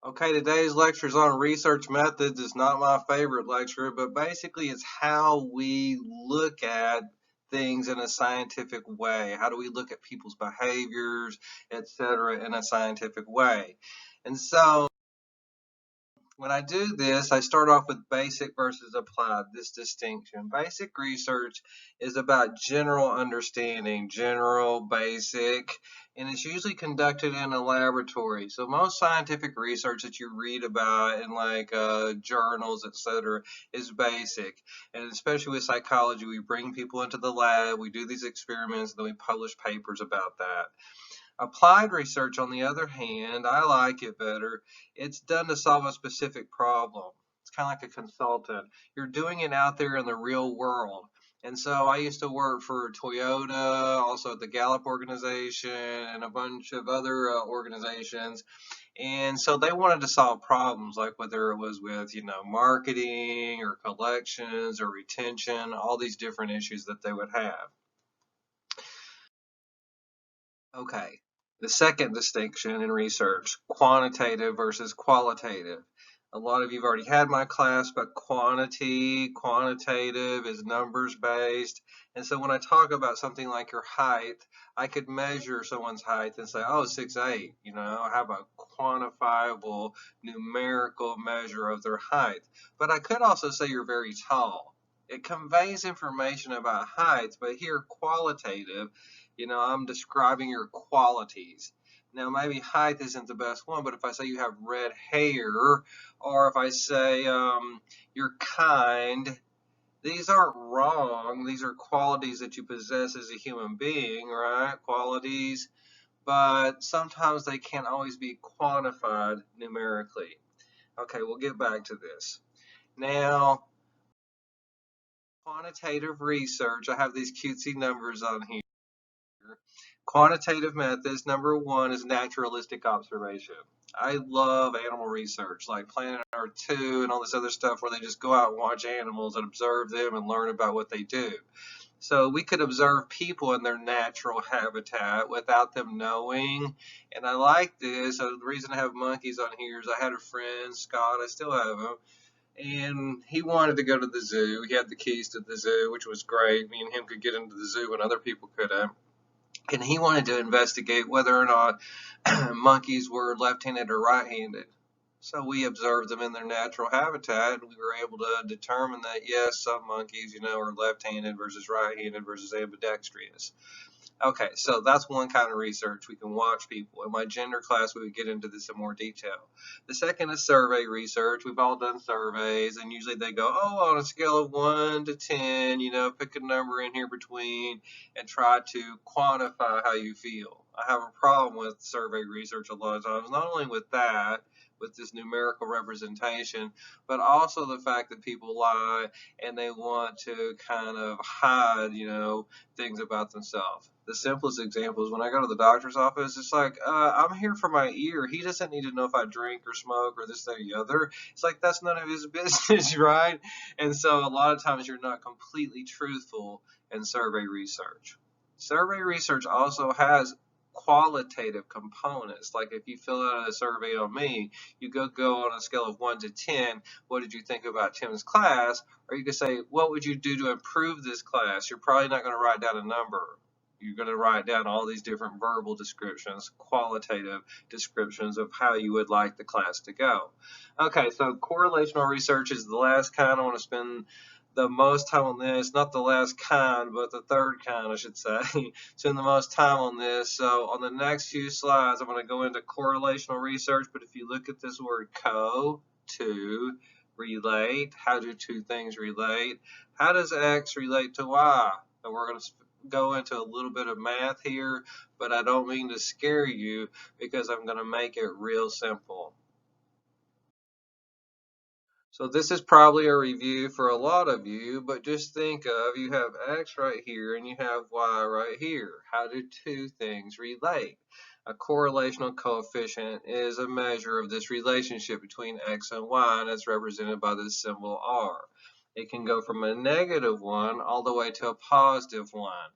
Okay, today's lecture is on research methods. It's not my favorite lecture, but basically it's how we look at things in a scientific way. How do we look at people's behaviors, etc., in a scientific way? And so when I do this, I start off with basic versus applied, this distinction. Basic research is about general understanding, general, basic, and it's usually conducted in a laboratory. So most scientific research that you read about in like journals, etc., is basic. And especially with psychology, we bring people into the lab, we do these experiments, and then we publish papers about that. Applied research, on the other hand, I like it better. It's done to solve a specific problem. It's kind of like a consultant. You're doing it out there in the real world. And so I used to work for Toyota, also the Gallup organization, and a bunch of other organizations. And so they wanted to solve problems like whether it was with, marketing or collections or retention, all these different issues that they would have. Okay, the second distinction in research, quantitative versus qualitative. A lot of you've already had my class, but quantitative is numbers based. And so when I talk about something like your height, I could measure someone's height and say, oh, 6'8", I have a quantifiable numerical measure of their height. But I could also say you're very tall. It conveys information about height, but here qualitative, I'm describing your qualities. Now, maybe height isn't the best one, but if I say you have red hair, or if I say you're kind, these aren't wrong. These are qualities that you possess as a human being, right? Qualities, but sometimes they can't always be quantified numerically. Okay, we'll get back to this. Now, quantitative research, I have these cutesy numbers on here. Quantitative methods, number one is naturalistic observation. I love animal research, like Planet Earth 2 and all this other stuff where they just go out and watch animals and observe them and learn about what they do. So we could observe people in their natural habitat without them knowing. And I like this. So the reason I have monkeys on here is I had a friend, Scott, I still have him, and he wanted to go to the zoo. He had the keys to the zoo, which was great. Me and him could get into the zoo when other people couldn't. And he wanted to investigate whether or not monkeys were left-handed or right-handed. So we observed them in their natural habitat, and we were able to determine that yes, some monkeys, are left-handed versus right-handed versus ambidextrous. Okay, so that's one kind of research. We can watch people. In my gender class, we would get into this in more detail. The second is survey research. We've all done surveys, and usually they go, oh, on a scale of 1 to 10, pick a number in here between and try to quantify how you feel. I have a problem with survey research a lot of times, not only with that, with this numerical representation, but also the fact that people lie and they want to kind of hide, things about themselves. The simplest example is when I go to the doctor's office, it's like, I'm here for my ear. He doesn't need to know if I drink or smoke or this, that, or the other. It's like, that's none of his business, right? And so a lot of times you're not completely truthful in survey research. Survey research also has qualitative components. Like if you fill out a survey on me, you go on a scale of 1 to 10, what did you think about Tim's class? Or you could say, what would you do to improve this class? You're probably not going to write down a number. You're going to write down all these different verbal descriptions, qualitative descriptions of how you would like the class to go. Okay, so correlational research is the last kind. I want to spend the most time on this, not the last kind, but the third kind, I should say. Spend the most time on this. So on the next few slides, I'm going to go into correlational research, but if you look at this word to, relate, how do two things relate? How does X relate to Y? And we're going to go into a little bit of math here, but I don't mean to scare you because I'm going to make it real simple. So this is probably a review for a lot of you, but just think of, you have X right here and you have Y right here. How do two things relate? A correlational coefficient is a measure of this relationship between X and Y, and it's represented by this symbol R. It can go from a -1 all the way to a +1.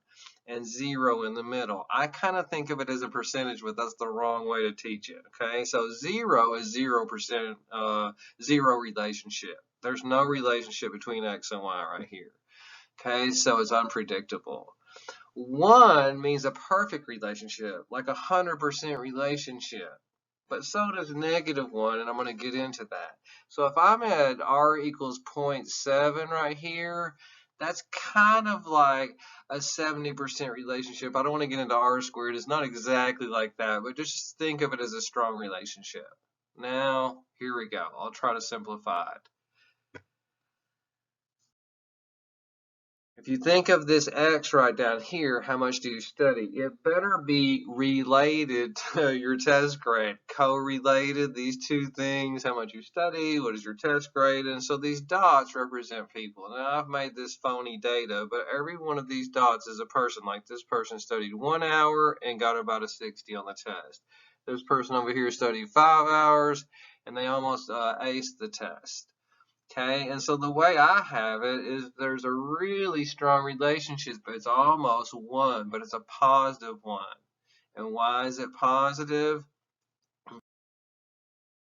and 0 in the middle. I kind of think of it as a percentage, but that's the wrong way to teach it. Okay, so 0 is 0%, zero relationship. There's no relationship between X and Y right here. Okay, so it's unpredictable. 1 means a perfect relationship, like 100% relationship. But so does -1, and I'm going to get into that. So if I'm at R equals 0.7 right here, that's kind of like a 70% relationship. I don't want to get into R squared. It's not exactly like that, but just think of it as a strong relationship. Now, here we go. I'll try to simplify it. If you think of this X right down here, how much do you study? It better be related to your test grade, correlated, these two things, how much you study, what is your test grade, and so these dots represent people. Now, I've made this phony data, but every one of these dots is a person. Like this person studied 1 hour and got about a 60 on the test. This person over here studied 5 hours and they almost aced the test. Okay, and so the way I have it is there's a really strong relationship, but it's almost 1, but it's a positive 1. And why is it positive?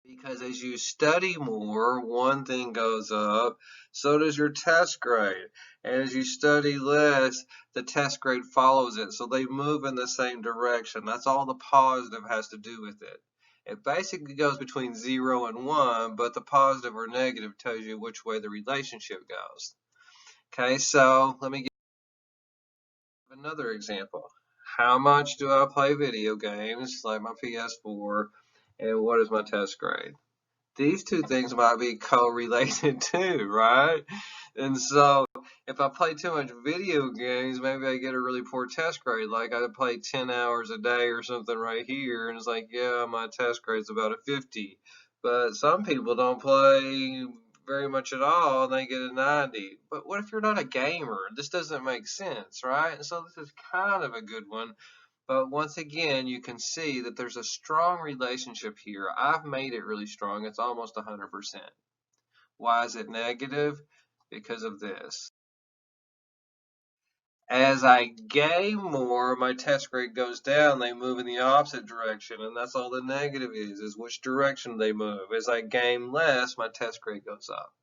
Because as you study more, one thing goes up, so does your test grade. And as you study less, the test grade follows it. So they move in the same direction. That's all the positive has to do with it. It basically goes between 0 and 1, but the positive or negative tells you which way the relationship goes. Okay, so let me give another example. How much do I play video games, like my PS4, and what is my test grade? These two things might be correlated too, right? And so if I play too much video games, maybe I get a really poor test grade. Like I play 10 hours a day or something right here, and it's like, yeah, my test grade's about a 50. But some people don't play very much at all, and they get a 90. But what if you're not a gamer? This doesn't make sense, right? And so this is kind of a good one. But once again, you can see that there's a strong relationship here. I've made it really strong. It's almost 100%. Why is it negative? Because of this. As I gain more, my test grade goes down. They move in the opposite direction, and that's all the negative is which direction they move. As I gain less, my test grade goes up.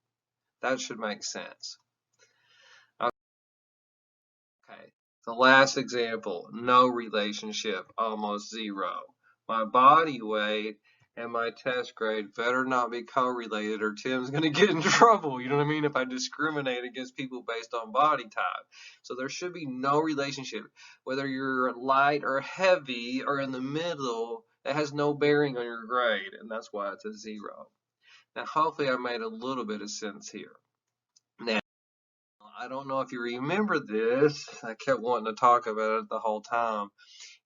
That should make sense. Okay, the last example, no relationship, almost 0. My body weight and my test grade better not be correlated or Tim's going to get in trouble. You know what I mean? If I discriminate against people based on body type. So there should be no relationship. Whether you're light or heavy or in the middle, it has no bearing on your grade, and that's why it's a 0. Now, hopefully I made a little bit of sense here. Now, I don't know if you remember this. I kept wanting to talk about it the whole time.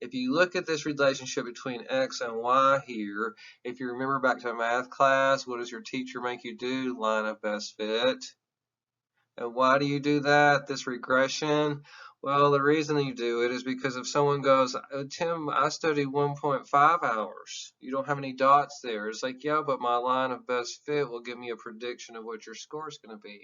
If you look at this relationship between X and Y here, if you remember back to math class, what does your teacher make you do? Line of best fit. And why do you do that, this regression? Well, the reason you do it is because if someone goes, Tim, I studied 1.5 hours. You don't have any dots there. It's like, yeah, but my line of best fit will give me a prediction of what your score is going to be.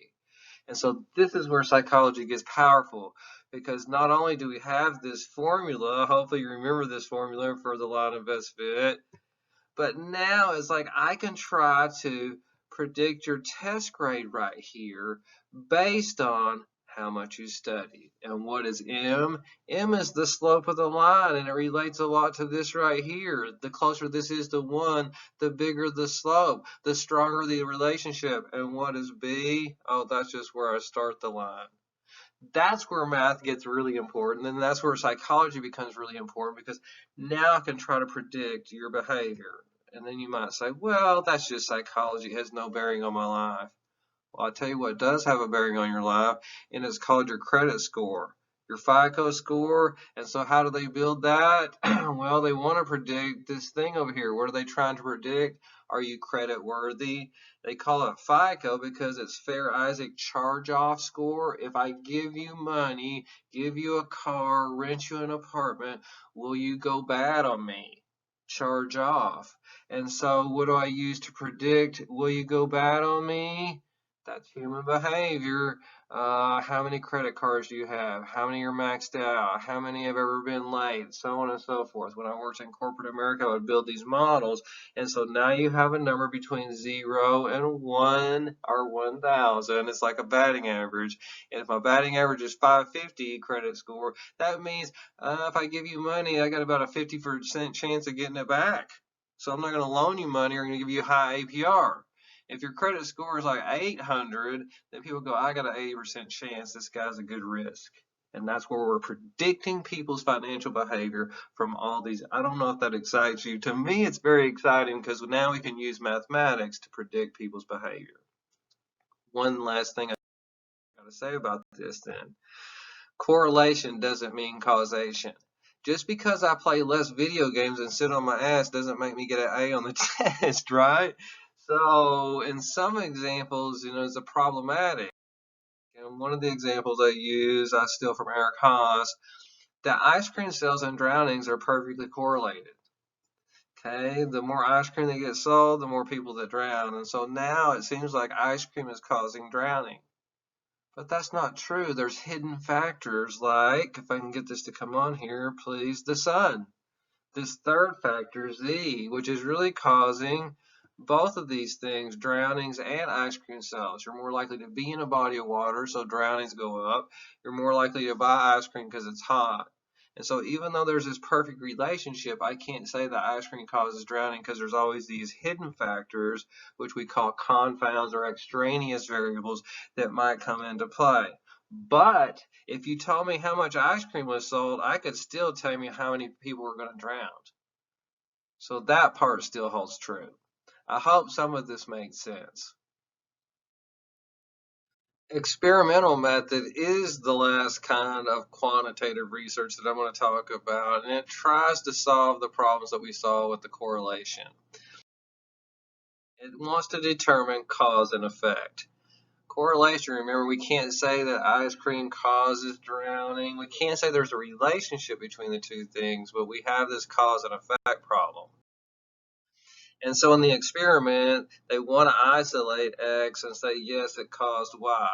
And so this is where psychology gets powerful, because not only do we have this formula, hopefully you remember this formula for the line of best fit, but now it's like I can try to predict your test grade right here based on how much you studied. And what is M? M is the slope of the line, and it relates a lot to this right here. The closer this is to 1, the bigger the slope, the stronger the relationship. And what is B? Oh, that's just where I start the line. That's where math gets really important, and that's where psychology becomes really important, because now I can try to predict your behavior. And then you might say, well, that's just psychology. It has no bearing on my life. Well, I'll tell you what does have a bearing on your life, and it's called your credit score, your FICO score. And so how do they build that? Well, they want to predict this thing over here. What are they trying to predict? Are you credit worthy? They call it FICO because it's Fair Isaac charge-off score. If I give you money, give you a car, rent you an apartment, will you go bad on me? Charge off. And so what do I use to predict, will you go bad on me? That's human behavior. How many credit cards do you have? How many are maxed out? How many have ever been late? So on and so forth. When I worked in corporate America, I would build these models. And so now you have a number between 0 and 1 or 1,000. It's like a batting average. And if my batting average is 550 credit score, that means if I give you money, I got about a 50% chance of getting it back. So I'm not going to loan you money or I'm going to give you a high APR. If your credit score is like 800, then people go, I got an 80% chance this guy's a good risk. And that's where we're predicting people's financial behavior from all these. I don't know if that excites you. To me, it's very exciting because now we can use mathematics to predict people's behavior. One last thing I got to say about this then. Correlation doesn't mean causation. Just because I play less video games and sit on my ass doesn't make me get an A on the test, right? So in some examples, it's a problematic. And one of the examples I use, I steal from Eric Haas, that ice cream sales and drownings are perfectly correlated. Okay, the more ice cream that gets sold, the more people that drown. And so now it seems like ice cream is causing drowning. But that's not true. There's hidden factors like, if I can get this to come on here, please, the sun. This third factor, Z, which is really causing both of these things, drownings and ice cream sales. You're more likely to be in a body of water, so drownings go up. You're more likely to buy ice cream because it's hot. And so even though there's this perfect relationship, I can't say that ice cream causes drowning because there's always these hidden factors, which we call confounds or extraneous variables that might come into play. But if you told me how much ice cream was sold, I could still tell you how many people were going to drown. So that part still holds true. I hope some of this makes sense. Experimental method is the last kind of quantitative research that I'm going to talk about, and it tries to solve the problems that we saw with the correlation. It wants to determine cause and effect. Correlation, remember, we can't say that ice cream causes drowning. We can't say there's a relationship between the two things, but we have this cause and effect problem. And so in the experiment, they want to isolate X and say, yes, it caused Y.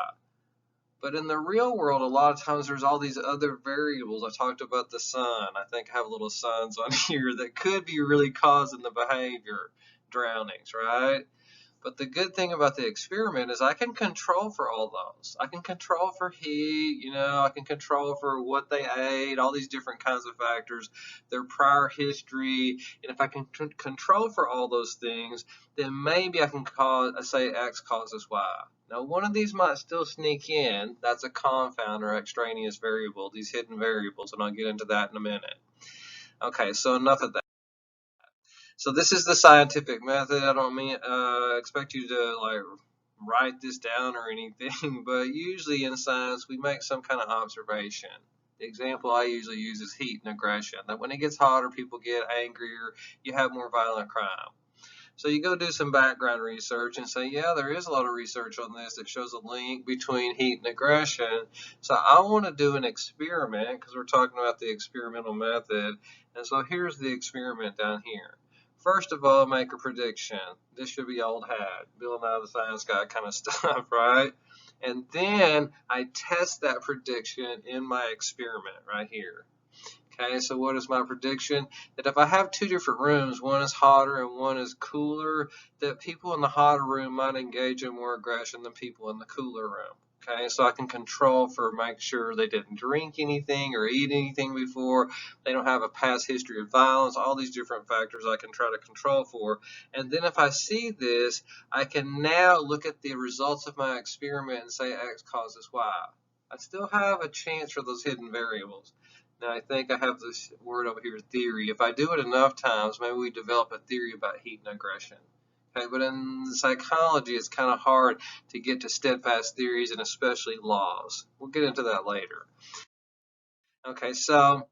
But in the real world, a lot of times there's all these other variables. I talked about the sun. I think I have little suns on here that could be really causing the behavior, drownings, right? But the good thing about the experiment is I can control for all those. I can control for heat, I can control for what they ate, all these different kinds of factors, their prior history. And if I can control for all those things, then maybe I can say X causes Y. Now, one of these might still sneak in. That's a confound or extraneous variable, these hidden variables, and I'll get into that in a minute. Okay, so enough of that. So this is the scientific method. I don't expect you to write this down or anything, but usually in science we make some kind of observation. The example I usually use is heat and aggression. That when it gets hotter, people get angrier, you have more violent crime. So you go do some background research and say, yeah, there is a lot of research on this that shows a link between heat and aggression. So I want to do an experiment because we're talking about the experimental method. And so here's the experiment down here. First of all, make a prediction. This should be old hat, Bill Nye the Science Guy kind of stuff, right? And then I test that prediction in my experiment right here. Okay, so what is my prediction? That if I have two different rooms, one is hotter and one is cooler, that people in the hotter room might engage in more aggression than people in the cooler room. Okay, so I can control for make sure they didn't drink anything or eat anything before, they don't have a past history of violence, all these different factors I can try to control for. And then if I see this, I can now look at the results of my experiment and say X causes Y. I still have a chance for those hidden variables. Now, I think I have this word over here, theory. If I do it enough times, maybe we develop a theory about heat and aggression. Okay, but in psychology, it's kind of hard to get to steadfast theories and especially laws. We'll get into that later. Okay, so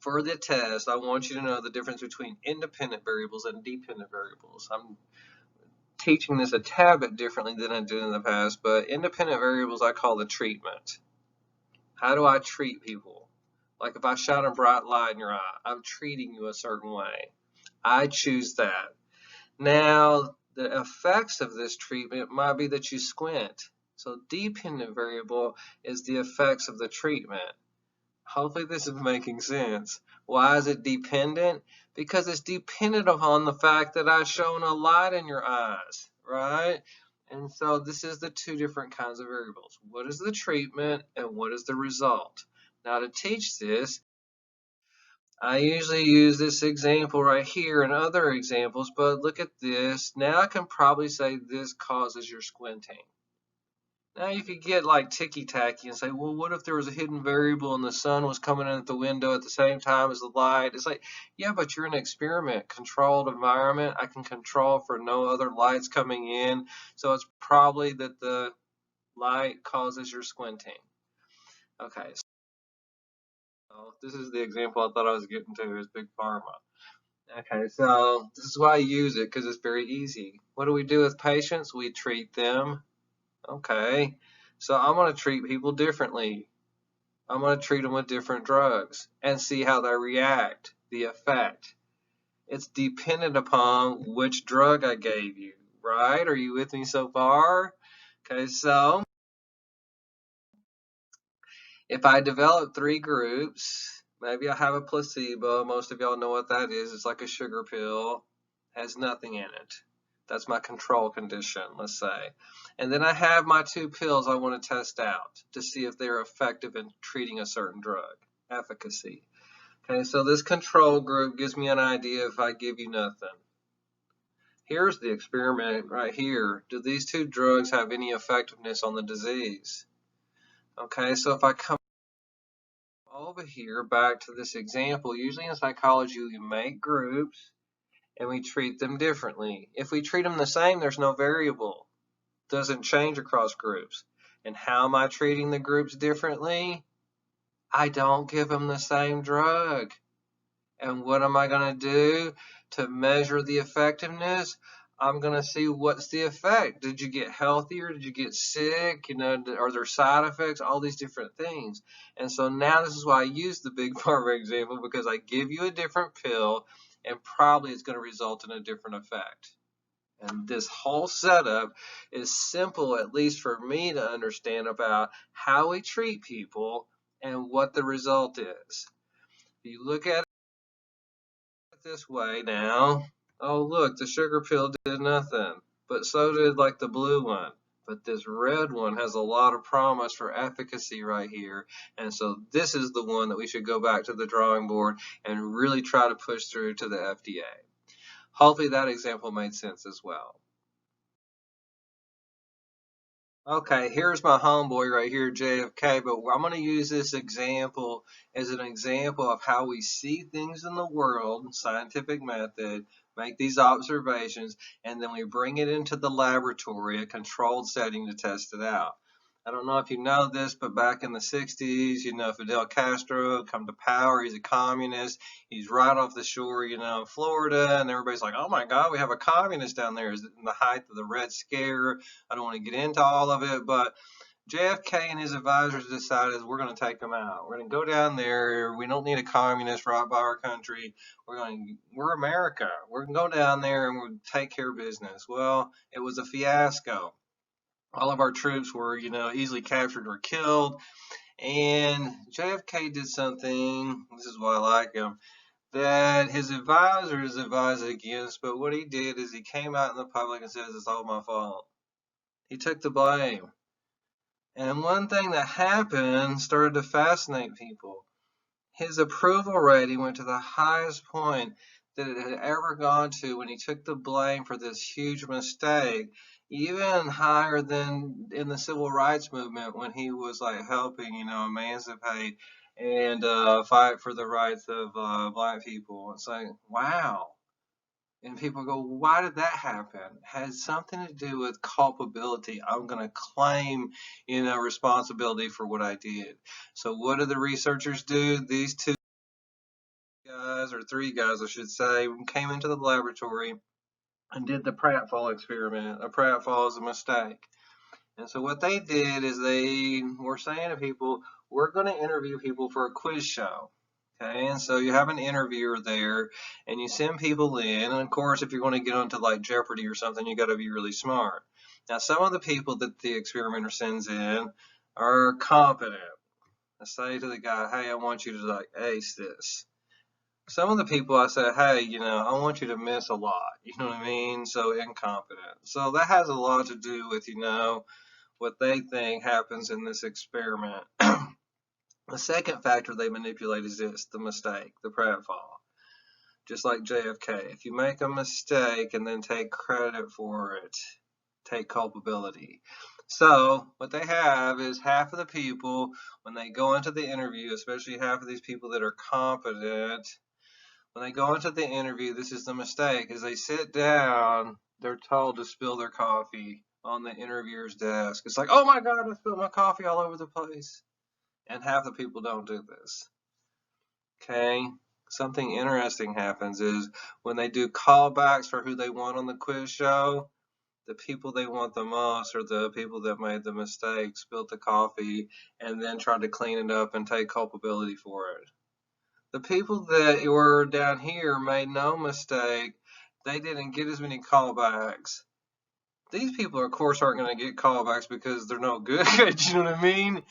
for the test, I want you to know the difference between independent variables and dependent variables. I'm teaching this a tad bit differently than I did in the past, but independent variables I call the treatment. How do I treat people? Like if I shine a bright light in your eye, I'm treating you a certain way. I choose that. Now, the effects of this treatment might be that you squint. So dependent variable is the effects of the treatment. Hopefully this is making sense. Why is it dependent? Because it's dependent upon the fact that I've shown a light in your eyes, right? And so this is the two different kinds of variables. What is the treatment and what is the result? Now to teach this, I usually use this example right here and other examples, but look at this. Now I can probably say this causes your squinting. Now you could get like ticky-tacky and say, well, what if there was a hidden variable and the sun was coming in at the window at the same time as the light? It's like, yeah, but you're in an experiment, controlled environment. I can control for no other lights coming in. So it's probably that the light causes your squinting. Okay, so this is the example I thought I was getting to is Big Pharma. Okay, so this is why I use it because it's very easy. What do we do with patients? We treat them. Okay, so I'm going to treat people differently. I'm going to treat them with different drugs and see how they react, the effect. It's dependent upon which drug I gave you, right? Are you with me so far? Okay, so if I develop 3 groups, maybe I have a placebo. Most of y'all know what that is. It's like a sugar pill, has nothing in it. That's my control condition, let's say. And then I have my 2 pills I want to test out to see if they're effective in treating a certain drug, efficacy. Okay, so this control group gives me an idea if I give you nothing. Here's the experiment right here. Do these 2 drugs have any effectiveness on the disease? Okay, so if I come over here back to this example, usually in psychology we make groups and we treat them differently. If we treat them the same, there's no variable. Doesn't change across groups. And how am I treating the groups differently? I don't give them the same drug. And what am I going to do to measure the effectiveness? I'm going to see what's the effect. Did you get healthier? Did you get sick? Are there side effects? All these different things. And so now this is why I use the Big Pharma example, because I give you a different pill and probably it's going to result in a different effect. And this whole setup is simple, at least for me to understand, about how we treat people and what the result is. If you look at it this way now, oh look, the sugar pill did nothing, but so did like the blue one. But this red one has a lot of promise for efficacy right here. And so this is the one that we should go back to the drawing board and really try to push through to the FDA. Hopefully that example made sense as well. Okay, here's my homeboy right here, JFK, but I'm going to use this example as an example of how we see things in the world, scientific method, make these observations, and then we bring it into the laboratory, a controlled setting to test it out. I don't know if you know this, but back in the 60s, Fidel Castro come to power. He's a communist. He's right off the shore, of Florida, and everybody's like, oh my God, we have a communist down there. Is in the height of the Red Scare. I don't want to get into all of it, but JFK and his advisors decided we're going to take them out. We're going to go down there. We don't need a communist right by our country. We're America. We're going to go down there and we'll take care of business. Well, it was a fiasco. All of our troops were, easily captured or killed. And JFK did something, this is why I like him, that his advisors advised against, but what he did is he came out in the public and says, it's all my fault. He took the blame. And one thing that happened started to fascinate people. His approval rating went to the highest point that it had ever gone to when he took the blame for this huge mistake, even higher than in the civil rights movement when he was like helping, emancipate and fight for the rights of black people. It's like, wow. And people go, why did that happen? It has something to do with culpability. I'm going to claim, responsibility for what I did. So what do the researchers do? These 2 guys, or 3 guys, I should say, came into the laboratory and did the pratfall experiment. A pratfall is a mistake. And so what they did is they were saying to people, we're going to interview people for a quiz show. Okay, and so you have an interviewer there and you send people in. And of course, if you're going to get onto like Jeopardy or something, you got to be really smart. Now, some of the people that the experimenter sends in are competent. I say to the guy, hey, I want you to like ace this. Some of the people I say, hey, I want you to miss a lot. You know what I mean? So incompetent. So that has a lot to do with, what they think happens in this experiment. The second factor they manipulate is this, the mistake, the pratfall. Just like JFK, if you make a mistake and then take credit for it, take culpability. So what they have is half of the people, when they go into the interview, especially half of these people that are competent, when they go into the interview, this is the mistake. As they sit down, they're told to spill their coffee on the interviewer's desk. It's like, oh my God, I spilled my coffee all over the place. And half the people don't do this. Okay? Something interesting happens is when they do callbacks for who they want on the quiz show, the people they want the most are the people that made the mistake, spilled the coffee, and then tried to clean it up and take culpability for it. The people that were down here made no mistake. They didn't get as many callbacks. These people, of course, aren't going to get callbacks because they're no good. You know what I mean?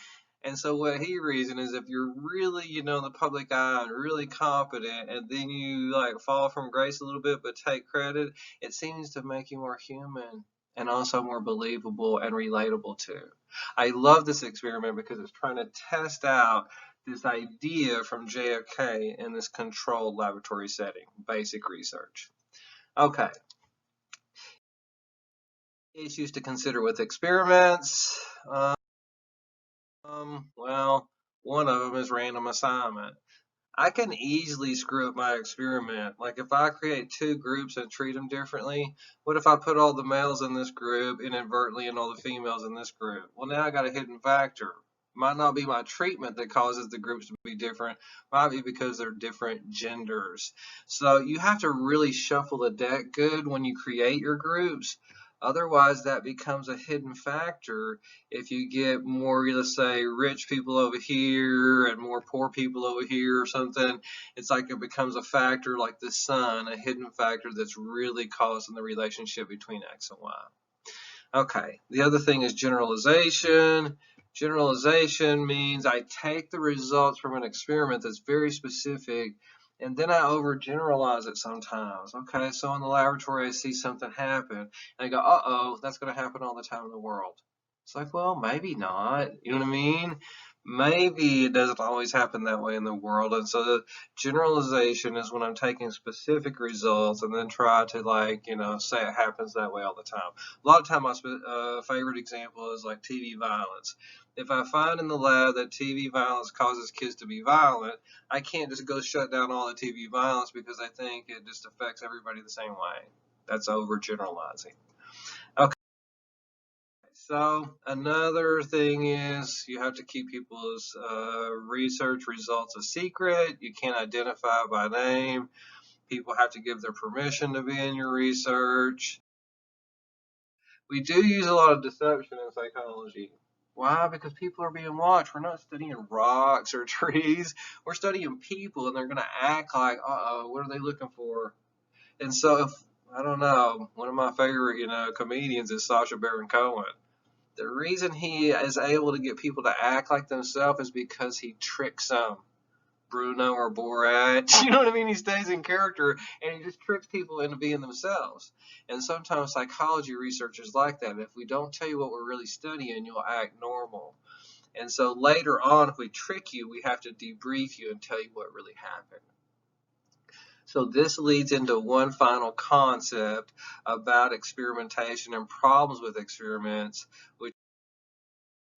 And so what he reasoned is if you're really, in the public eye and really competent, and then you like fall from grace a little bit but take credit, it seems to make you more human and also more believable and relatable too. I love this experiment because it's trying to test out this idea from JFK in this controlled laboratory setting, basic research. Okay. Issues to consider with experiments. Well, one of them is random assignment. I can easily screw up my experiment. Like if I create two groups and treat them differently, what if I put all the males in this group inadvertently and all the females in this group? Well, now I got a hidden factor. Might not be my treatment that causes the groups to be different. Might be because they're different genders. So you have to really shuffle the deck good when you create your groups. Otherwise, that becomes a hidden factor if you get more, let's say, rich people over here and more poor people over here or something. It's like it becomes a factor like the sun, a hidden factor that's really causing the relationship between X and Y. Okay, the other thing is generalization. Generalization means I take the results from an experiment that's very specific and then I overgeneralize it sometimes. Okay, so in the laboratory I see something happen and I go, uh-oh, that's going to happen all the time in the world. It's like, well, maybe not. You know what I mean? Maybe it doesn't always happen that way in the world. And so the generalization is when I'm taking specific results and then try to say it happens that way all the time. A lot of time my favorite example is like TV violence. If I find in the lab that TV violence causes kids to be violent, I can't just go shut down all the TV violence because I think it just affects everybody the same way. That's overgeneralizing. Okay. So another thing is you have to keep people's research results a secret. You can't identify by name. People have to give their permission to be in your research. We do use a lot of deception in psychology. Why? Because people are being watched. We're not studying rocks or trees. We're studying people, and they're going to act like, uh-oh, what are they looking for? And so, I don't know, one of my favorite, comedians is Sacha Baron Cohen. The reason he is able to get people to act like themselves is because he tricks them. Bruno or Borat, you know what I mean? He stays in character and he just tricks people into being themselves. And sometimes psychology research is like that. If we don't tell you what we're really studying, you'll act normal. And so later on, if we trick you, we have to debrief you and tell you what really happened. So this leads into one final concept about experimentation and problems with experiments, which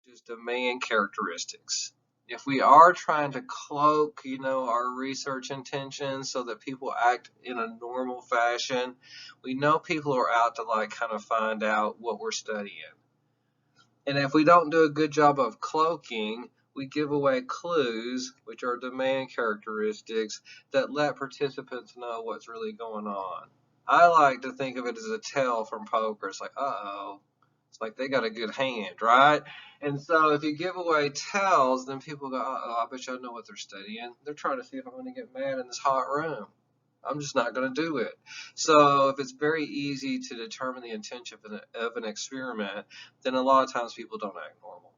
is domain characteristics. If we are trying to cloak, our research intentions so that people act in a normal fashion, we know people are out to kind of find out what we're studying. And if we don't do a good job of cloaking, we give away clues, which are domain characteristics that let participants know what's really going on. I like to think of it as a tell from poker. It's like, uh-oh. It's like they got a good hand, right? And so if you give away tells, then people go, uh-oh, I bet you I know what they're studying. They're trying to see if I'm going to get mad in this hot room. I'm just not going to do it. So if it's very easy to determine the intention of an experiment, then a lot of times people don't act normal.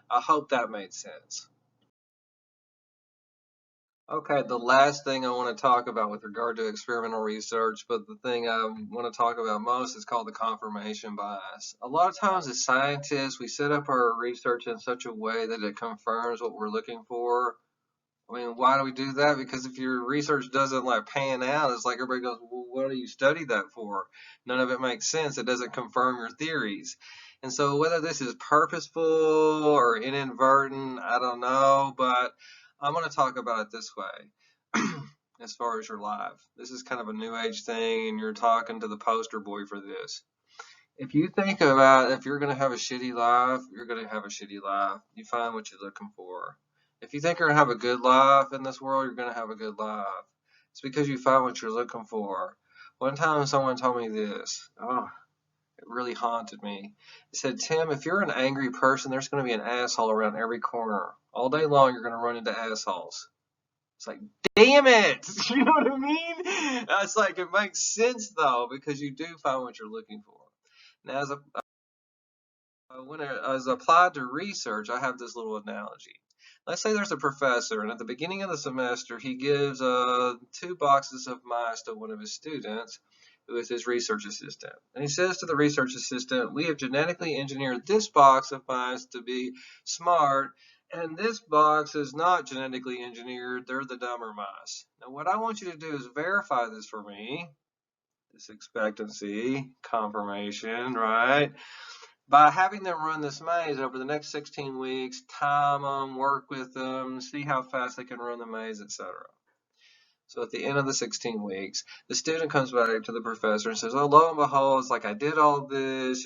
I hope that made sense. Okay, the last thing I want to talk about with regard to experimental research, but the thing I want to talk about most is called the confirmation bias. A lot of times as scientists, we set up our research in such a way that it confirms what we're looking for. I mean, why do we do that? Because if your research doesn't like pan out, it's like everybody goes, well, what do you study that for? None of it makes sense. It doesn't confirm your theories. And so whether this is purposeful or inadvertent, I don't know, but I'm going to talk about it this way. As far as your life, this is kind of a new age thing, and you're talking to the poster boy for this. If you think about if you're going to have a shitty life, you're going to have a shitty life. You find what you're looking for. If you think you're going to have a good life in this world, you're going to have a good life. It's because you find what you're looking for. One time someone told me this. Oh, it really haunted me. It said, Tim, if you're an angry person, there's going to be an asshole around every corner. All day long, you're going to run into assholes. It's like, damn it! You know what I mean? It's like, it makes sense, though, because you do find what you're looking for. Now, when as applied to research, I have this little analogy. Let's say there's a professor, and at the beginning of the semester, he gives 2 boxes of mice to one of his students, who is his research assistant. And he says to the research assistant, we have genetically engineered this box of mice to be smart, and this box is not genetically engineered. They're the dumber mice. Now, what I want you to do is verify this for me. This expectancy, confirmation, right? By having them run this maze over the next 16 weeks, time them, work with them, see how fast they can run the maze, etc. So at the end of the 16 weeks, the student comes back to the professor and says, oh, lo and behold, it's like I did all this,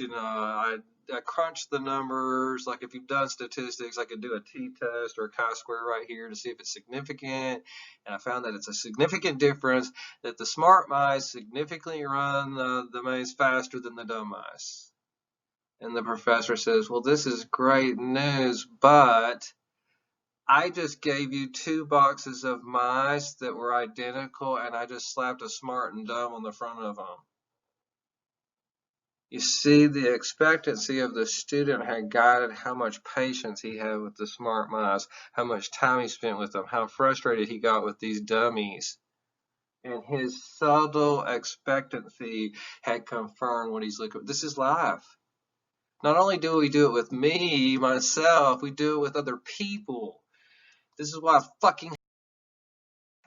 I crunched the numbers. Like if you've done statistics, I could do a t-test or a chi-square right here to see if it's significant. And I found that it's a significant difference that the smart mice significantly run the maze faster than the dumb mice. And the professor says, well, this is great news, but I just gave you 2 boxes of mice that were identical, and I just slapped a smart and dumb on the front of them. You see, the expectancy of the student had guided how much patience he had with the smart mice, how much time he spent with them, how frustrated he got with these dummies. And his subtle expectancy had confirmed what he's looking for. This is life. Not only do we do it with me, myself, we do it with other people. This is why I fucking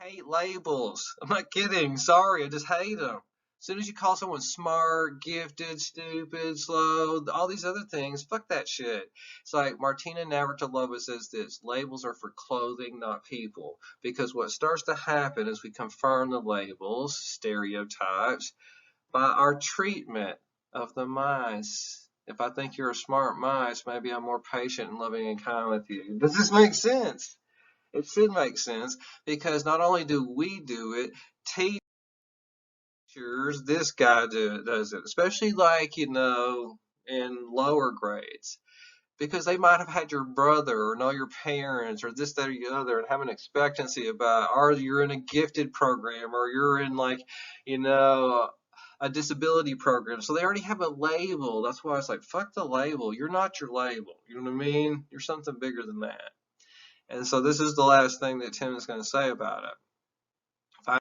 hate labels. I'm not kidding. Sorry, I just hate them. As soon as you call someone smart, gifted, stupid, slow, all these other things, fuck that shit. It's like Martina Navratilova says this, labels are for clothing, not people. Because what starts to happen is we confirm the labels, stereotypes, by our treatment of the mice. If I think you're a smart mice, maybe I'm more patient and loving and kind with you. Does this make sense? It should make sense because not only do we do it, teachers, this guy does it, especially like, in lower grades. Because they might have had your brother or know your parents or this, that, or the other and have an expectancy about, or you're in a gifted program or you're in like, a disability program. So they already have a label. That's why it's like, fuck the label. You're not your label. You know what I mean? You're something bigger than that. And so this is the last thing that Tim is going to say about it. Finally,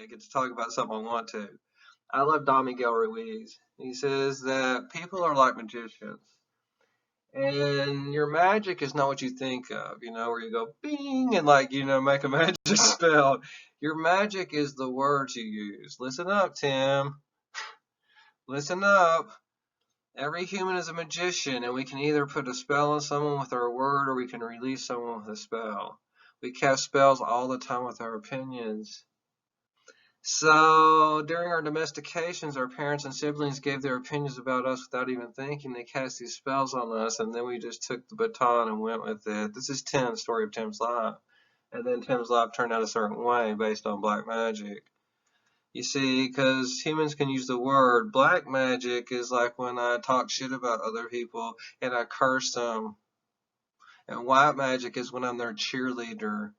I get to talk about something I want to. I love Don Miguel Ruiz. He says that people are like magicians. And your magic is not what you think of, where you go bing and make a magic spell. Your magic is the words you use. Listen up, Tim. Listen up. Every human is a magician, and we can either put a spell on someone with our word or we can release someone with a spell. We cast spells all the time with our opinions. So during our domestications, our parents and siblings gave their opinions about us without even thinking. They cast these spells on us, and then we just took the baton and went with it. This is Tim's story of Tim's life. And then Tim's life turned out a certain way based on black magic. You see, because humans can use the word. Black magic is like when I talk shit about other people and I curse them. And white magic is when I'm their cheerleader,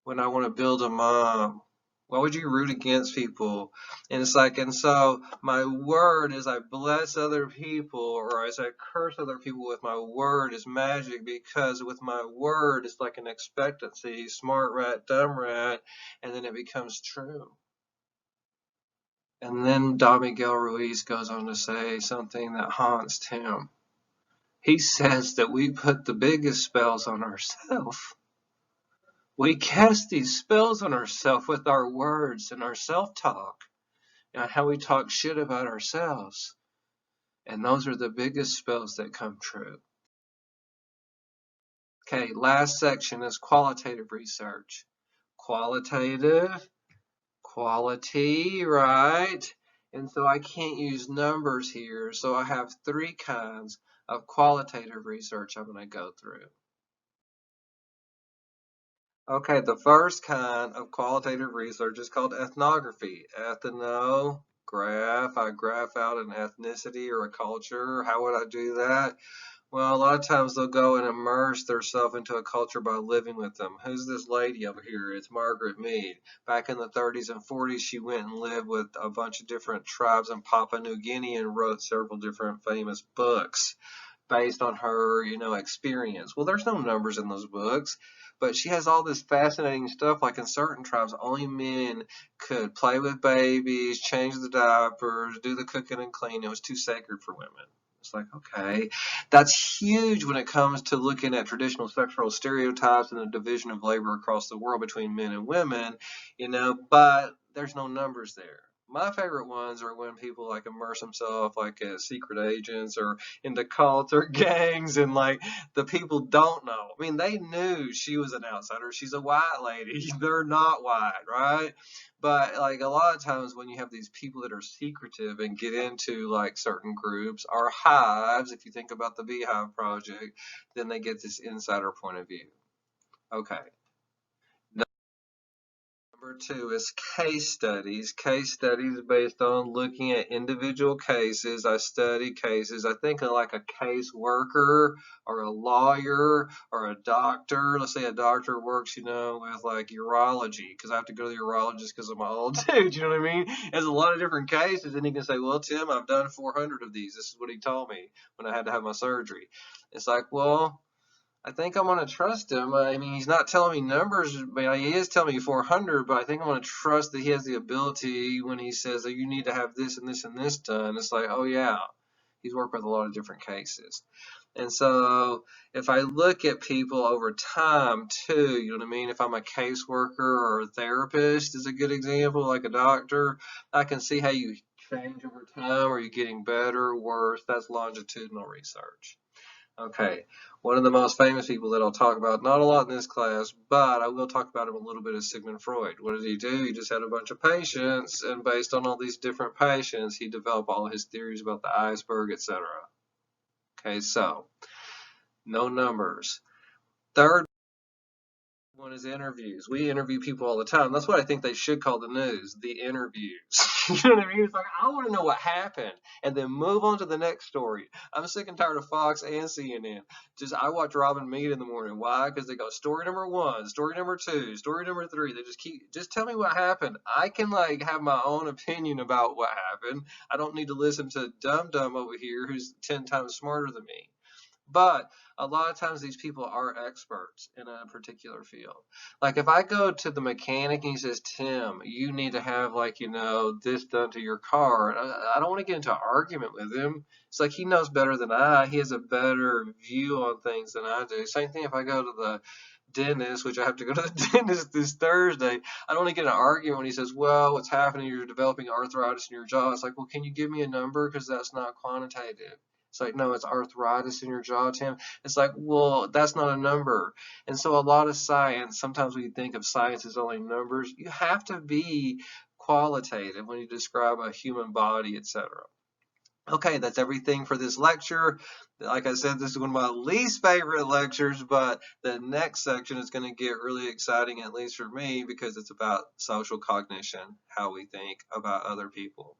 when I want to build them up. Why would you root against people? And it's like, and so my word as I bless other people or as I curse other people with my word is magic, because with my word it's like an expectancy, smart rat, dumb rat, and then it becomes true. And then Don Miguel Ruiz goes on to say something that haunts him. He says that we put the biggest spells on ourselves. We cast these spells on ourselves with our words and our self-talk and how we talk shit about ourselves. And those are the biggest spells that come true. Okay, last section is qualitative research. Qualitative, quality, right? And so I can't use numbers here, so I have three kinds of qualitative research I'm going to go through. Okay, the first kind of qualitative research is called ethnography. Ethnograph, I graph out an ethnicity or a culture. How would I do that? Well, a lot of times they'll go and immerse themselves into a culture by living with them. Who's this lady over here? It's Margaret Mead. Back in the 30s and 40s, she went and lived with a bunch of different tribes in Papua New Guinea and wrote several different famous books based on her, experience. Well, there's no numbers in those books, but she has all this fascinating stuff. Like in certain tribes, only men could play with babies, change the diapers, do the cooking and cleaning. It was too sacred for women. It's like, okay, that's huge when it comes to looking at traditional sexual stereotypes and the division of labor across the world between men and women, but there's no numbers there. My favorite ones are when people like immerse themselves like as secret agents or into cults or gangs, and like the people don't know. I mean, they knew she was an outsider. She's a white lady. They're not white, right? But like a lot of times when you have these people that are secretive and get into like certain groups or hives, if you think about the Beehive Project, then they get this insider point of view. Okay. Number two is case studies. Case studies based on looking at individual cases. I study cases. I think of like a case worker or a lawyer or a doctor. Let's say a doctor works, with like urology, because I have to go to the urologist because I'm an old dude. You know what I mean? There's a lot of different cases, and he can say, "Well, Tim, I've done 400 of these. This is what he told me when I had to have my surgery." It's like, well, I think I'm going to trust him. I mean, he's not telling me numbers, but he is telling me 400, but I think I'm going to trust that he has the ability when he says that you need to have this and this and this done. It's like, oh, yeah, he's worked with a lot of different cases. And so if I look at people over time, too, you know what I mean? If I'm a caseworker or a therapist is a good example, like a doctor, I can see how you change over time. Are you getting better, worse? That's longitudinal research. Okay, one of the most famous people that I'll talk about, not a lot in this class, but I will talk about him a little bit, is Sigmund Freud. What did he do? He just had a bunch of patients, and based on all these different patients, he developed all his theories about the iceberg, etc. Okay, so no numbers. Third one is interviews. We interview people all the time. That's what I think they should call the news, the interviews. You know what I mean? It's like, I want to know what happened and then move on to the next story. I'm sick and tired of Fox and CNN. I watch Robin Mead in the morning. Why? Because they go story number 1, story number 2, story number 3. They just tell me what happened. I can like have my own opinion about what happened. I don't need to listen to Dum Dum over here who's 10 times smarter than me. But a lot of times these people are experts in a particular field. Like if I go to the mechanic and he says, Tim, you need to have this done to your car. And I don't want to get into an argument with him. It's like he knows better than I. He has a better view on things than I do. Same thing if I go to the dentist, which I have to go to the dentist this Thursday. I don't want to get in an argument when he says, well, what's happening? You're developing arthritis in your jaw. It's like, well, can you give me a number? Because that's not quantitative. It's like, no, it's arthritis in your jaw, Tim. It's like, well, that's not a number. And so a lot of science, sometimes we think of science as only numbers. You have to be qualitative when you describe a human body, etc. Okay, that's everything for this lecture. Like I said, this is one of my least favorite lectures, but the next section is going to get really exciting, at least for me, because it's about social cognition, how we think about other people.